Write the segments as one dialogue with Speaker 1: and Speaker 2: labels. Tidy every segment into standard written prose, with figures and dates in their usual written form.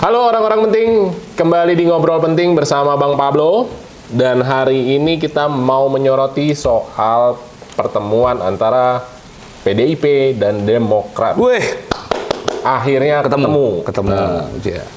Speaker 1: Halo orang-orang penting, kembali di Ngobrol Penting bersama Bang Pablo. Dan hari ini kita mau menyoroti soal pertemuan antara PDIP dan Demokrat.
Speaker 2: Wih,
Speaker 1: Akhirnya ketemu.
Speaker 2: Ya.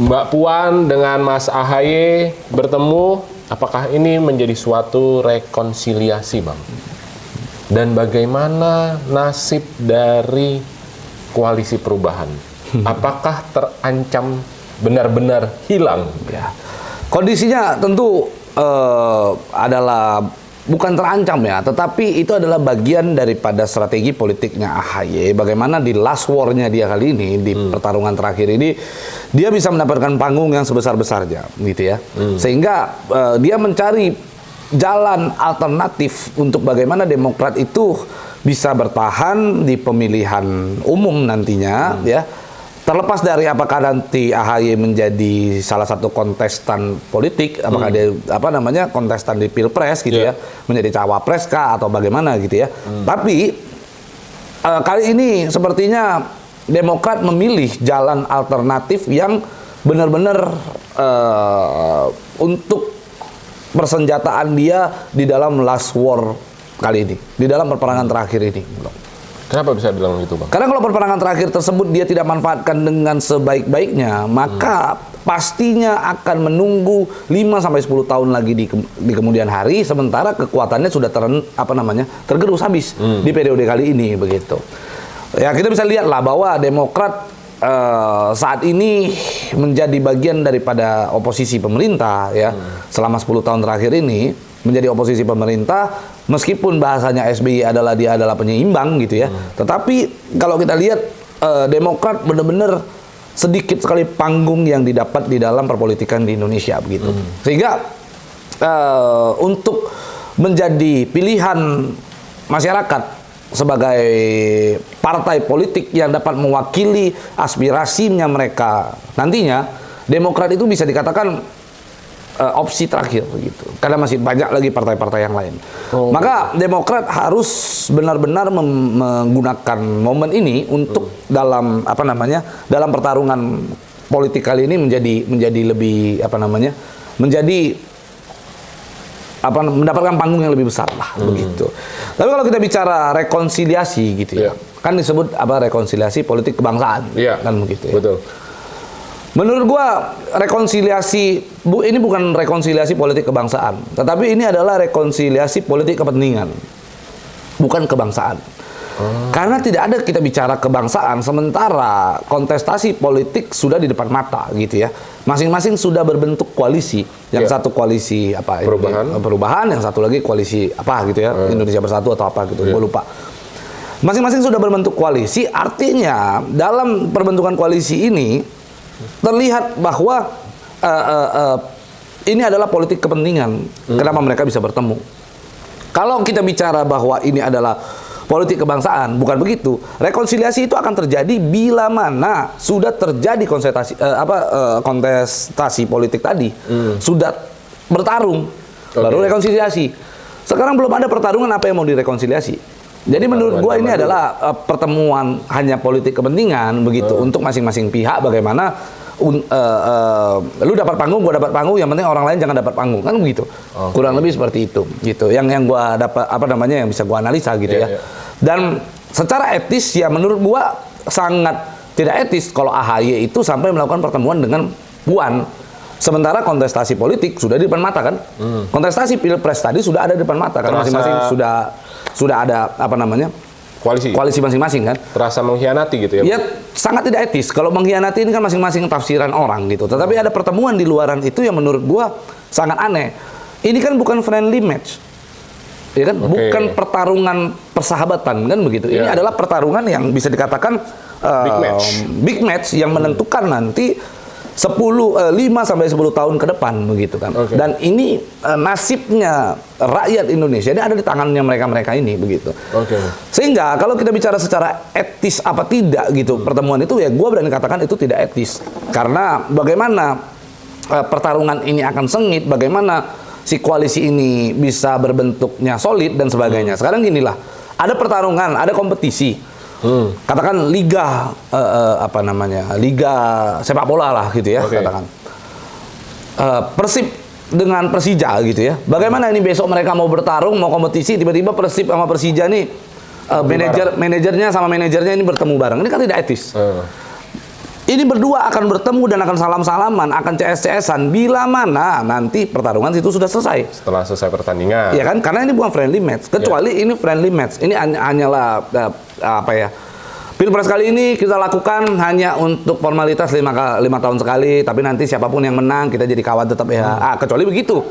Speaker 1: Mbak Puan dengan Mas AHY bertemu. Apakah ini menjadi suatu rekonsiliasi, Bang? Dan bagaimana nasib dari koalisi perubahan? Apakah terancam benar-benar hilang?
Speaker 2: Ya. Kondisinya tentu adalah bukan terancam ya, tetapi itu adalah bagian daripada strategi politiknya AHY. Bagaimana di last war-nya dia kali ini, di pertarungan terakhir ini, dia bisa mendapatkan panggung yang sebesar-besarnya, gitu ya. Sehingga dia mencari jalan alternatif untuk bagaimana Demokrat itu bisa bertahan di pemilihan umum nantinya, ya. Terlepas dari apakah nanti AHY menjadi salah satu kontestan politik, apakah dia kontestan di Pilpres gitu ya, menjadi cawapres kah atau bagaimana gitu ya. Tapi kali ini sepertinya Demokrat memilih jalan alternatif yang benar-benar untuk persenjataan dia di dalam last war kali ini, di dalam perperangan terakhir ini.
Speaker 1: Kenapa bisa bilang gitu, Bang?
Speaker 2: Karena kalau perperangan terakhir tersebut dia tidak manfaatkan dengan sebaik-baiknya, maka pastinya akan menunggu 5-10 tahun lagi di kemudian hari, sementara kekuatannya sudah tergerus habis di periode kali ini, begitu. Ya, kita bisa lihatlah bahwa Demokrat saat ini menjadi bagian daripada oposisi pemerintah ya, selama 10 tahun terakhir ini menjadi oposisi pemerintah, meskipun bahasanya SBY dia adalah penyeimbang gitu ya. Tetapi kalau kita lihat Demokrat benar-benar sedikit sekali panggung yang didapat di dalam perpolitikan di Indonesia begitu. Sehingga untuk menjadi pilihan masyarakat sebagai partai politik yang dapat mewakili aspirasinya mereka nantinya, Demokrat itu bisa dikatakan opsi terakhir begitu, karena masih banyak lagi partai-partai yang lain. Maka Demokrat harus benar-benar menggunakan momen ini untuk dalam dalam pertarungan politik kali ini menjadi lebih mendapatkan panggung yang lebih besar lah begitu. Tapi kalau kita bicara rekonsiliasi gitu ya, kan disebut rekonsiliasi politik kebangsaan, kan begitu ya.
Speaker 1: Betul.
Speaker 2: Menurut gua ini bukan rekonsiliasi politik kebangsaan, tetapi ini adalah rekonsiliasi politik kepentingan, bukan kebangsaan. Karena tidak ada kita bicara kebangsaan sementara kontestasi politik sudah di depan mata gitu ya. Masing-masing sudah berbentuk koalisi. Yang satu koalisi perubahan, yang satu lagi koalisi gitu ya, Indonesia Bersatu atau apa gitu, gua lupa. Masing-masing sudah berbentuk koalisi, artinya dalam perbentukan koalisi ini terlihat bahwa ini adalah politik kepentingan. Kenapa mereka bisa bertemu? Kalau kita bicara bahwa ini adalah politik kebangsaan, bukan begitu. Rekonsiliasi itu akan terjadi bila mana sudah terjadi kontestasi politik tadi, sudah bertarung, baru rekonsiliasi. Sekarang belum ada pertarungan, apa yang mau direkonsiliasi? Jadi menurut gua ini adalah pertemuan hanya politik kepentingan begitu untuk masing-masing pihak. Bagaimana lu dapat panggung, gua dapat panggung, yang penting orang lain jangan dapat panggung, kan begitu. Kurang lebih seperti itu gitu. Yang gua dapat yang bisa gua analisa gitu ya. Dan secara etis ya menurut gua sangat tidak etis kalau AHY itu sampai melakukan pertemuan dengan Puan. Sementara kontestasi politik sudah di depan mata kan. Kontestasi Pilpres tadi sudah ada di depan mata kan, masing-masing sudah ada koalisi masing-masing kan.
Speaker 1: Terasa mengkhianati gitu ya?
Speaker 2: Ya sangat tidak etis. Kalau mengkhianati ini kan masing-masing tafsiran orang gitu. Tetapi ada pertemuan di luaran itu yang menurut gua sangat aneh. Ini kan bukan friendly match, ya kan? Bukan pertarungan persahabatan kan begitu. Ini adalah pertarungan yang bisa dikatakan big match yang menentukan nanti 5-10 tahun ke depan begitu kan. Dan ini nasibnya rakyat Indonesia ini ada di tangannya mereka ini begitu. Sehingga kalau kita bicara secara etis apa tidak gitu pertemuan itu, ya gue berani katakan itu tidak etis. Karena bagaimana pertarungan ini akan sengit, bagaimana si koalisi ini bisa berbentuknya solid dan sebagainya. Sekarang ginilah, ada pertarungan, ada kompetisi. Katakan liga apa namanya? Liga sepak bola lah gitu ya, katakan. Persib dengan Persija gitu ya. Bagaimana ini besok mereka mau bertarung, mau kompetisi, tiba-tiba Persib sama Persija nih manajernya sama manajernya ini bertemu bareng. Ini kan tidak etis. Ini berdua akan bertemu dan akan salam-salaman, akan CS-CSan bila mana nanti pertarungan itu sudah selesai.
Speaker 1: Setelah selesai pertandingan.
Speaker 2: Iya kan? Karena ini bukan friendly match. Kecuali ini friendly match. Ini hanyalah apa ya? Pilpres kali ini kita lakukan hanya untuk formalitas 5 tahun sekali, tapi nanti siapapun yang menang kita jadi kawan tetap ya. Kecuali begitu.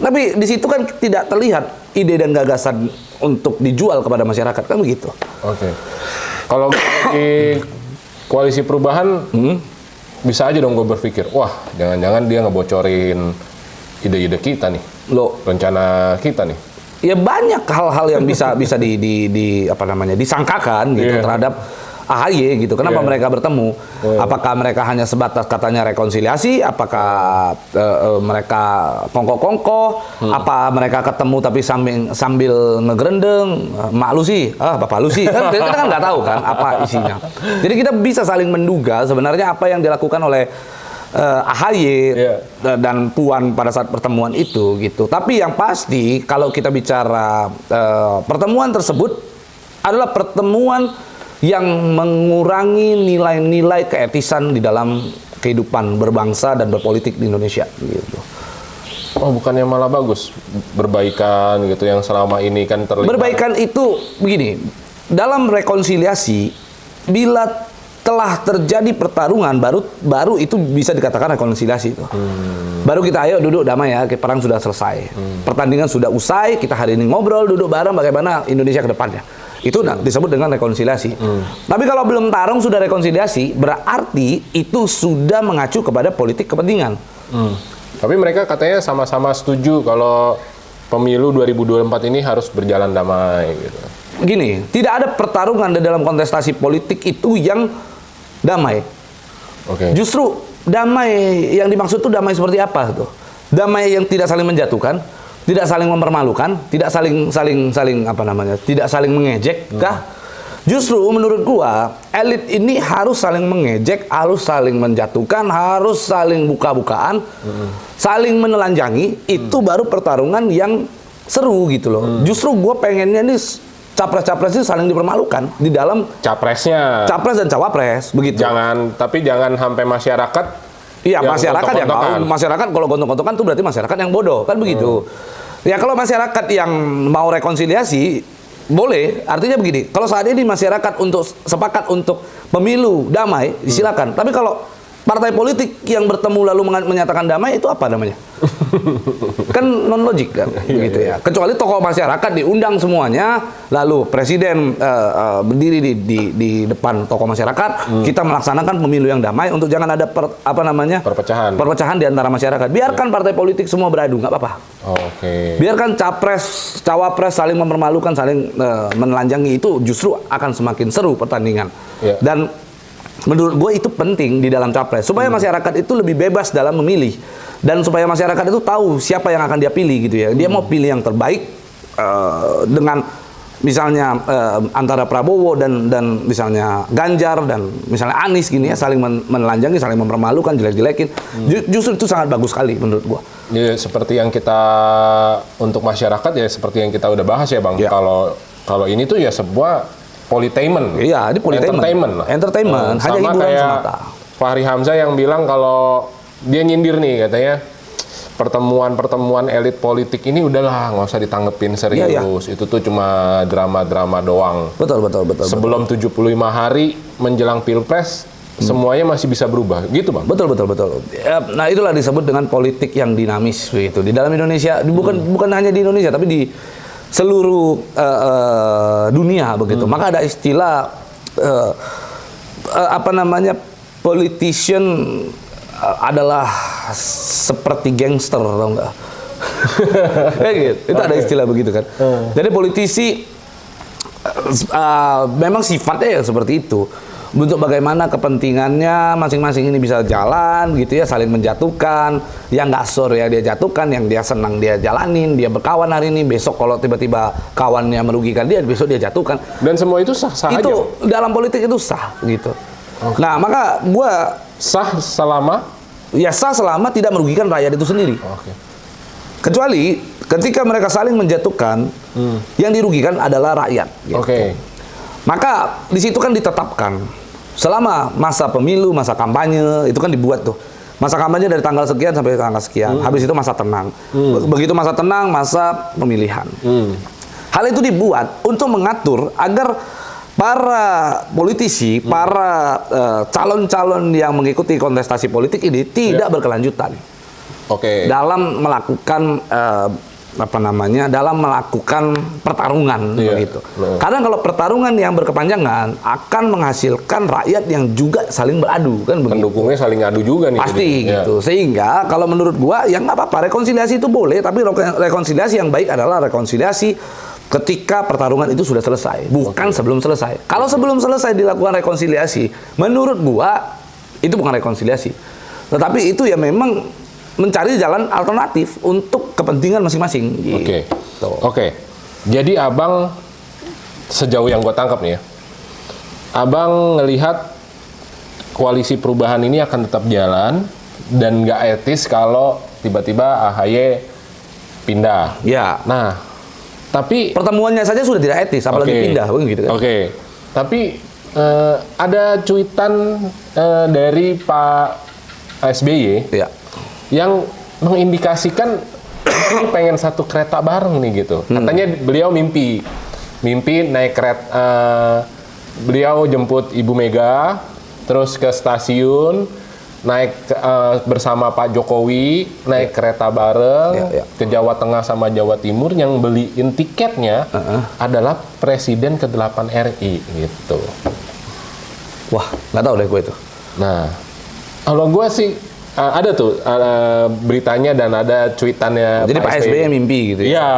Speaker 2: Tapi di situ kan tidak terlihat ide dan gagasan untuk dijual kepada masyarakat, kan begitu.
Speaker 1: Oke. Kalau di koalisi perubahan, bisa aja dong gue berpikir, wah jangan-jangan dia ngebocorin ide-ide kita nih, rencana kita nih.
Speaker 2: Ya banyak hal-hal yang bisa di apa namanya disangkakan gitu terhadap AHY gitu. Kenapa mereka bertemu? Apakah mereka hanya sebatas katanya rekonsiliasi? Apakah mereka kongko-kongko? Apa mereka ketemu tapi sambil ngegerendeng? Mak lu sih, bapak lu sih. Kan kita kan nggak tahu kan apa isinya. Jadi kita bisa saling menduga sebenarnya apa yang dilakukan oleh AHY dan Puan pada saat pertemuan itu gitu. Tapi yang pasti kalau kita bicara pertemuan tersebut adalah pertemuan yang mengurangi nilai-nilai keetisan di dalam kehidupan berbangsa dan berpolitik di Indonesia gitu.
Speaker 1: Oh, bukannya malah bagus berbaikan gitu yang selama ini kan terlihat.
Speaker 2: Berbaikan itu begini, dalam rekonsiliasi bila telah terjadi pertarungan baru itu bisa dikatakan rekonsiliasi itu. Baru kita ayo duduk damai ya, perang sudah selesai. Pertandingan sudah usai, kita hari ini ngobrol duduk bareng bagaimana Indonesia ke depannya. Itu disebut dengan rekonsiliasi. Tapi kalau belum tarung sudah rekonsiliasi, berarti itu sudah mengacu kepada politik kepentingan.
Speaker 1: Tapi mereka katanya sama-sama setuju kalau pemilu 2024 ini harus berjalan damai gitu.
Speaker 2: Gini, tidak ada pertarungan di dalam kontestasi politik itu yang damai. Justru damai yang dimaksud itu damai seperti apa tuh? Damai yang tidak saling menjatuhkan, tidak saling mempermalukan, tidak saling apa namanya? Tidak saling mengejek kah? Justru menurut gua elit ini harus saling mengejek, harus saling menjatuhkan, harus saling buka-bukaan, saling menelanjangi, itu baru pertarungan yang seru gitu loh. Justru gua pengennya nih capres-capres itu saling dipermalukan di dalam
Speaker 1: capresnya.
Speaker 2: Capres dan cawapres begitu.
Speaker 1: Tapi jangan sampai masyarakat.
Speaker 2: Iya, masyarakat yang mau, masyarakat kalau gontok-gontokan itu berarti masyarakat yang bodoh, kan begitu. Ya kalau masyarakat yang mau rekonsiliasi boleh, artinya begini, kalau saat ini masyarakat sepakat untuk pemilu damai, silakan. Tapi kalau partai politik yang bertemu lalu menyatakan damai, itu apa namanya? Kan non logik kan, begitu ya. Kecuali tokoh masyarakat diundang semuanya, lalu presiden berdiri di depan tokoh masyarakat, kita melaksanakan pemilu yang damai untuk jangan ada perpecahan di antara masyarakat. Biarkan partai politik semua beradu, nggak apa-apa. Biarkan capres, cawapres saling mempermalukan, saling menelanjangi, itu justru akan semakin seru pertandingan. Dan menurut gue itu penting di dalam capres supaya masyarakat itu lebih bebas dalam memilih dan supaya masyarakat itu tahu siapa yang akan dia pilih gitu ya. Dia mau pilih yang terbaik dengan misalnya antara Prabowo dan misalnya Ganjar dan misalnya Anies gini ya, saling menelanjangi, saling mempermalukan, jelek-jelekin. Justru itu sangat bagus sekali menurut gua.
Speaker 1: Ya, seperti yang kita untuk masyarakat ya seperti yang kita udah bahas ya Bang. Kalau ini tuh ya sebuah politainment.
Speaker 2: Iya, ini politainment. Entertainment. Hanya hiburan semata.
Speaker 1: Fahri Hamzah yang bilang kalau dia nyindir nih katanya pertemuan elit politik ini udahlah nggak usah ditanggepin serius. Itu tuh cuma drama-drama doang.
Speaker 2: Betul.
Speaker 1: Sebelum 75 hari menjelang Pilpres semuanya masih bisa berubah. Gitu, Bang.
Speaker 2: Betul. Nah, itulah disebut dengan politik yang dinamis gitu. Di dalam Indonesia bukan hanya di Indonesia tapi di seluruh dunia begitu. Maka ada istilah politician adalah seperti gangster, tau nggak? Gitu. Itu ada istilah begitu kan. Jadi politisi memang sifatnya ya seperti itu. Untuk bagaimana kepentingannya masing-masing ini bisa jalan gitu ya, saling menjatuhkan. Yang nggak sore ya dia jatuhkan, yang dia senang dia jalanin, dia berkawan hari ini, besok kalau tiba-tiba kawannya merugikan dia, besok dia jatuhkan.
Speaker 1: Dan semua itu sah-sah aja.
Speaker 2: Itu dalam politik itu sah gitu. Nah, maka gua
Speaker 1: Sah selama
Speaker 2: sah selama tidak merugikan rakyat itu sendiri.
Speaker 1: Oke.
Speaker 2: Kecuali ketika mereka saling menjatuhkan, yang dirugikan adalah rakyat. Gitu.
Speaker 1: Oke.
Speaker 2: Maka di situ kan ditetapkan selama masa pemilu, masa kampanye itu kan dibuat tuh. Masa kampanye dari tanggal sekian sampai tanggal sekian. Habis itu masa tenang. Begitu masa tenang, masa pemilihan. Hal itu dibuat untuk mengatur agar para politisi, para calon-calon yang mengikuti kontestasi politik ini tidak berkelanjutan.
Speaker 1: Oke.
Speaker 2: Dalam melakukan dalam melakukan pertarungan begitu. Karena kalau pertarungan yang berkepanjangan akan menghasilkan rakyat yang juga saling beradu kan begitu.
Speaker 1: Pendukungnya saling adu juga nih.
Speaker 2: Pasti
Speaker 1: jadi.
Speaker 2: gitu. Sehingga kalau menurut gua ya nggak apa-apa, rekonsiliasi itu boleh, tapi rekonsiliasi yang baik adalah rekonsiliasi ketika pertarungan itu sudah selesai, bukan sebelum selesai. Kalau sebelum selesai dilakukan rekonsiliasi, menurut gua itu bukan rekonsiliasi. Tetapi itu ya memang mencari jalan alternatif untuk kepentingan masing-masing.
Speaker 1: Oke.
Speaker 2: Gitu.
Speaker 1: Oke. Jadi abang sejauh yang gue tangkap nih ya, abang ngelihat koalisi perubahan ini akan tetap jalan dan nggak etis kalau tiba-tiba AHY pindah.
Speaker 2: Ya.
Speaker 1: Nah, tapi
Speaker 2: Pertemuannya saja sudah tidak etis, apalagi pindah, begitu kan?
Speaker 1: Oke. Tapi ada cuitan dari Pak SBY
Speaker 2: Ya.
Speaker 1: yang mengindikasikan ini pengen satu kereta bareng nih gitu. Katanya beliau mimpi naik kereta, beliau jemput Ibu Mega, terus ke stasiun, naik bersama Pak Jokowi, naik kereta bareng ke Jawa Tengah sama Jawa Timur, yang beliin tiketnya adalah Presiden ke-8 RI gitu.
Speaker 2: Wah, nggak tahu deh gue itu.
Speaker 1: Nah, kalau gue sih ada tuh beritanya dan ada cuitannya.
Speaker 2: Jadi Pak SBY mimpi gitu ya?
Speaker 1: Iya.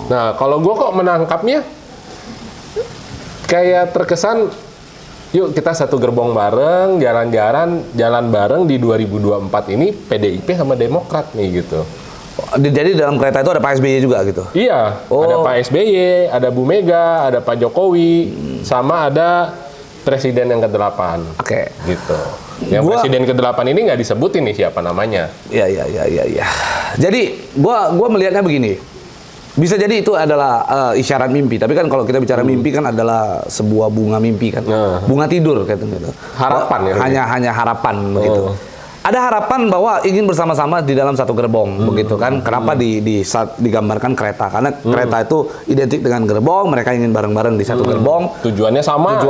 Speaker 1: Nah, kalau gue kok menangkapnya kayak terkesan, yuk kita satu gerbong bareng, jalan bareng di 2024 ini PDIP sama Demokrat nih gitu.
Speaker 2: Jadi dalam kereta itu ada Pak SBY juga gitu?
Speaker 1: Iya, ada Pak SBY, ada Bu Mega, ada Pak Jokowi, sama ada Presiden yang ke-8.
Speaker 2: Oke.
Speaker 1: Gitu. Yang Presiden ke-8 ini nggak disebutin nih siapa namanya.
Speaker 2: Iya. Jadi gua melihatnya begini. Bisa jadi itu adalah isyarat mimpi, tapi kan kalau kita bicara mimpi kan adalah sebuah bunga mimpi kan. Bunga tidur kayak gitu.
Speaker 1: Harapan ya.
Speaker 2: Hanya harapan begitu. Ada harapan bahwa ingin bersama-sama di dalam satu gerbong begitu kan. Kenapa digambarkan kereta? Karena kereta itu identik dengan gerbong, mereka ingin bareng-bareng di satu gerbong.
Speaker 1: Tujuannya sama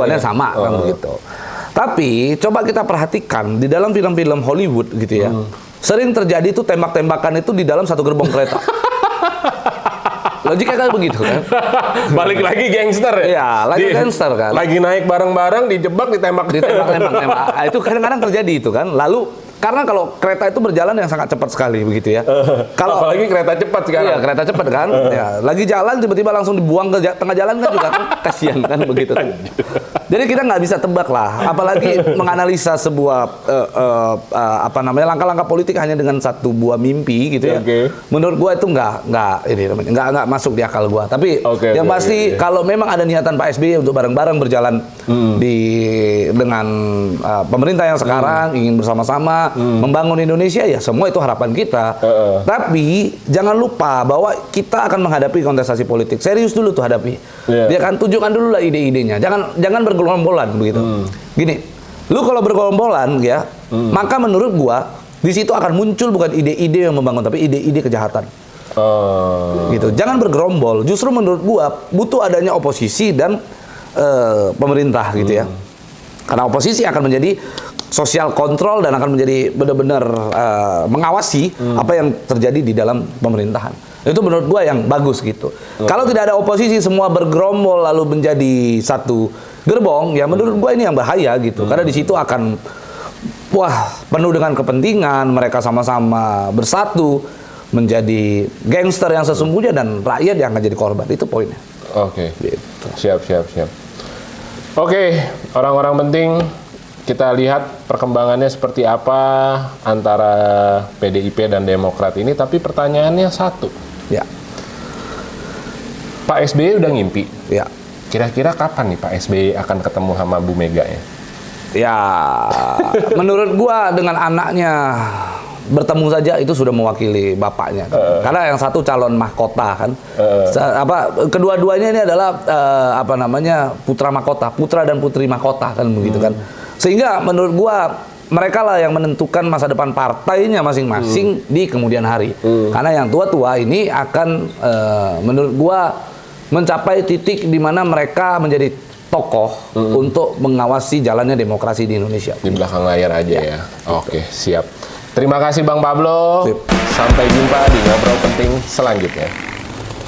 Speaker 2: Kan begitu. Tapi coba kita perhatikan di dalam film-film Hollywood gitu ya. Sering terjadi itu tembak-tembakan itu di dalam satu gerbong kereta. Logiknya kan begitu kan?
Speaker 1: Balik lagi gangster ya?
Speaker 2: Iya, lagi gangster kan.
Speaker 1: Lagi naik bareng-bareng, dijebak, ditembak.
Speaker 2: Nah, itu kadang-kadang terjadi itu kan. Lalu karena kalau kereta itu berjalan yang sangat cepat sekali begitu ya. Kalau
Speaker 1: apalagi kereta cepat sekarang.
Speaker 2: Iya, kereta cepat kan. Ya, lagi jalan tiba-tiba langsung dibuang ke tengah jalan kan juga kan kasihan kan begitu kan. Jadi kita nggak bisa tebak lah, apalagi menganalisa sebuah langkah-langkah politik hanya dengan satu buah mimpi gitu ya. Menurut gua itu nggak masuk di akal gua. Tapi yang pasti kalau memang ada niatan Pak SBY untuk bareng-bareng berjalan dengan pemerintah yang sekarang ingin bersama-sama membangun Indonesia, ya semua itu harapan kita. Tapi jangan lupa bahwa kita akan menghadapi kontestasi politik. Serius dulu tuh hadapi. Dia kan tunjukkan dulu lah ide-idenya. Jangan bergelombolan begitu. Gini, lu kalau bergelombolan ya, maka menurut gua di situ akan muncul bukan ide-ide yang membangun, tapi ide-ide kejahatan. Gitu. Jangan bergerombol. Justru menurut gua butuh adanya oposisi dan pemerintah gitu ya. Karena oposisi akan menjadi sosial kontrol dan akan menjadi benar-benar mengawasi apa yang terjadi di dalam pemerintahan. Itu menurut gua yang bagus gitu. Kalau tidak ada oposisi, semua bergerombol lalu menjadi satu gerbong, ya menurut gua ini yang bahaya gitu. Karena di situ akan penuh dengan kepentingan, mereka sama-sama bersatu menjadi gangster yang sesungguhnya dan rakyat yang akan jadi korban. Itu poinnya.
Speaker 1: Oke. Gitu. Siap. Oke, orang-orang penting, kita lihat perkembangannya seperti apa antara PDIP dan Demokrat ini. Tapi pertanyaannya satu,
Speaker 2: Ya,
Speaker 1: Pak SBY udah ngimpi.
Speaker 2: ya.
Speaker 1: Kira-kira kapan nih Pak SBY akan ketemu sama Bu Mega ya?
Speaker 2: Ya, menurut gua dengan anaknya bertemu saja itu sudah mewakili bapaknya. Karena yang satu calon mahkota kan. Kedua-duanya ini adalah putra mahkota, putra dan putri mahkota kan begitu kan. Sehingga menurut gua mereka lah yang menentukan masa depan partainya masing-masing di kemudian hari. Karena yang tua-tua ini akan menurut gua mencapai titik di mana mereka menjadi tokoh untuk mengawasi jalannya demokrasi di Indonesia.
Speaker 1: Di belakang layar aja ya. Oke, siap. Terima kasih Bang Pablo.
Speaker 2: Sip.
Speaker 1: Sampai jumpa di Ngobrol Penting selanjutnya.